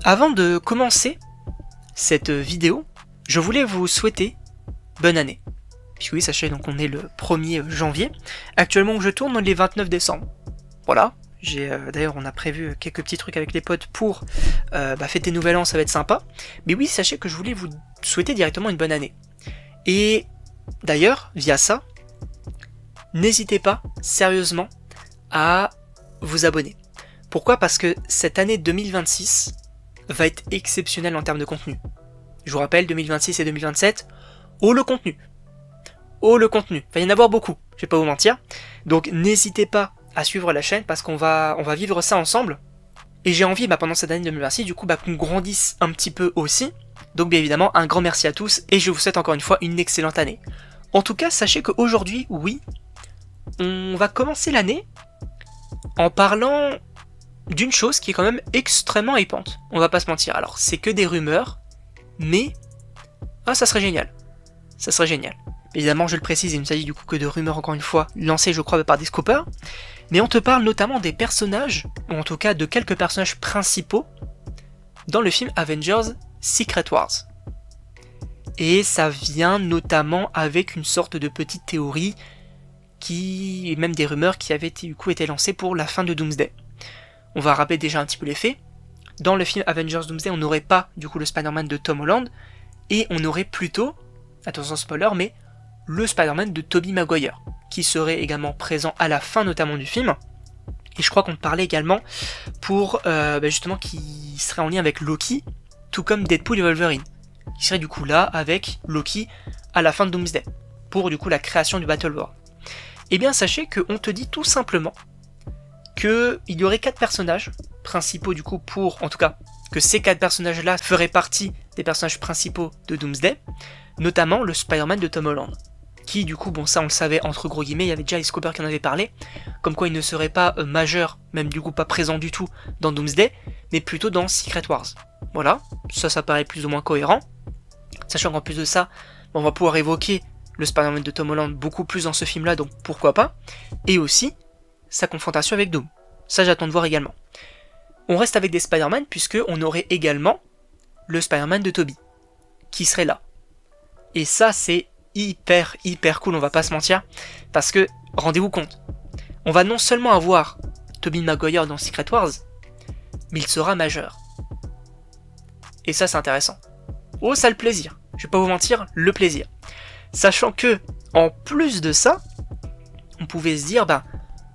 Avant de commencer cette vidéo, je voulais vous souhaiter bonne année. Puisque oui, sachez donc on est le 1er janvier. Actuellement où je tourne, on est le 29 décembre. Voilà. D'ailleurs on a prévu quelques petits trucs avec les potes pour fêter Nouvel An, ça va être sympa. Mais oui, sachez que je voulais vous souhaiter directement une bonne année. Et d'ailleurs, via ça, n'hésitez pas sérieusement à vous abonner. Pourquoi ? Parce que cette année 2026 va être exceptionnelle en termes de contenu. Je vous rappelle, 2026 et 2027, oh le contenu. Oh le contenu, il va y en avoir beaucoup, je vais pas vous mentir. Donc n'hésitez pas à suivre la chaîne parce qu'on va vivre ça ensemble. Et j'ai envie pendant cette année 2026 du coup qu'on grandisse un petit peu aussi. Donc bien évidemment un grand merci à tous et je vous souhaite encore une fois une excellente année. En tout cas sachez qu'aujourd'hui, oui, on va commencer l'année en parlant d'une chose qui est quand même extrêmement hypante. On va pas se mentir, alors c'est que des rumeurs, mais ça serait génial. Ça serait génial. Évidemment, je le précise, il ne s'agit du coup que de rumeurs, encore une fois, lancées je crois par des scopers. Mais on te parle notamment des personnages, ou en tout cas de quelques personnages principaux, dans le film Avengers Secret Wars. Et ça vient notamment avec une sorte de petite théorie, et même des rumeurs qui avaient du coup été lancées pour la fin de Doomsday. On va rappeler déjà un petit peu les faits. Dans le film Avengers Doomsday, on n'aurait pas du coup le Spider-Man de Tom Holland, et on aurait plutôt, attention spoiler, mais le Spider-Man de Tobey Maguire, qui serait également présent à la fin notamment du film. Et je crois qu'on parlait également pour justement qui serait en lien avec Loki, tout comme Deadpool et Wolverine, qui serait du coup là avec Loki à la fin de Doomsday, pour du coup la création du Battle World. Et bien sachez qu'on te dit tout simplement qu'il y aurait 4 personnages principaux du coup en tout cas, que ces 4 personnages là feraient partie des personnages principaux de Doomsday, notamment le Spider-Man de Tom Holland. Qui du coup, ça on le savait entre gros guillemets, il y avait déjà les scopers qui en avaient parlé, comme quoi il ne serait pas majeur, même du coup pas présent du tout dans Doomsday, mais plutôt dans Secret Wars. Voilà, ça paraît plus ou moins cohérent, sachant qu'en plus de ça, on va pouvoir évoquer le Spider-Man de Tom Holland beaucoup plus dans ce film-là, donc pourquoi pas, et aussi sa confrontation avec Doom. Ça j'attends de voir également. On reste avec des Spider-Man, puisque on aurait également le Spider-Man de Tobey, qui serait là. Et ça c'est hyper cool, on va pas se mentir, parce que, rendez-vous compte, on va non seulement avoir Tobey Maguire dans Secret Wars, mais il sera majeur. Et ça c'est intéressant. Oh ça le plaisir, je vais pas vous mentir, le plaisir. Sachant que, en plus de ça, on pouvait se dire,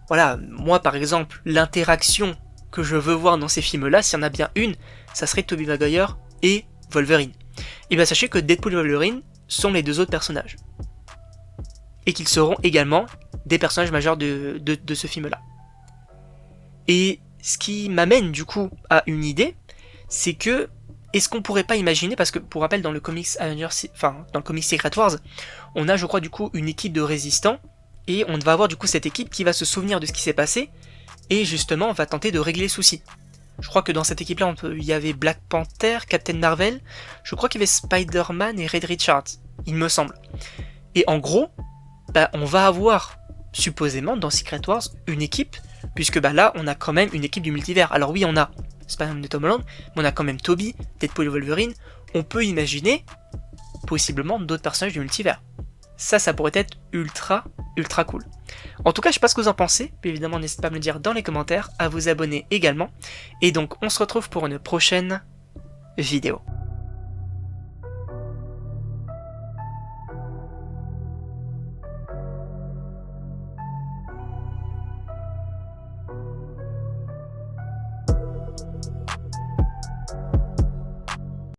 voilà, moi par exemple, l'interaction que je veux voir dans ces films-là, s'il y en a bien une, ça serait Tobey Maguire et Wolverine. Et bien sachez que Deadpool et Wolverine sont les 2 autres personnages. Et qu'ils seront également des personnages majeurs de ce film-là. Et ce qui m'amène du coup à une idée, c'est que, est-ce qu'on pourrait pas imaginer, parce que pour rappel dans le comics Avengers, dans le comics Secret Wars, on a je crois du coup une équipe de résistants, et on va avoir du coup cette équipe qui va se souvenir de ce qui s'est passé, et justement on va tenter de régler le souci. Je crois que dans cette équipe-là, il y avait Black Panther, Captain Marvel, je crois qu'il y avait Spider-Man et Reed Richards, il me semble. Et en gros, on va avoir, supposément, dans Secret Wars, une équipe, puisque là, on a quand même une équipe du multivers. Alors oui, on a Spider-Man de Tom Holland, mais on a quand même Tobey, Deadpool et Wolverine, on peut imaginer, possiblement, d'autres personnages du multivers. Ça pourrait être ultra cool. En tout cas, je sais pas ce que vous en pensez, mais évidemment n'hésitez pas à me le dire dans les commentaires, à vous abonner également, et donc on se retrouve pour une prochaine vidéo.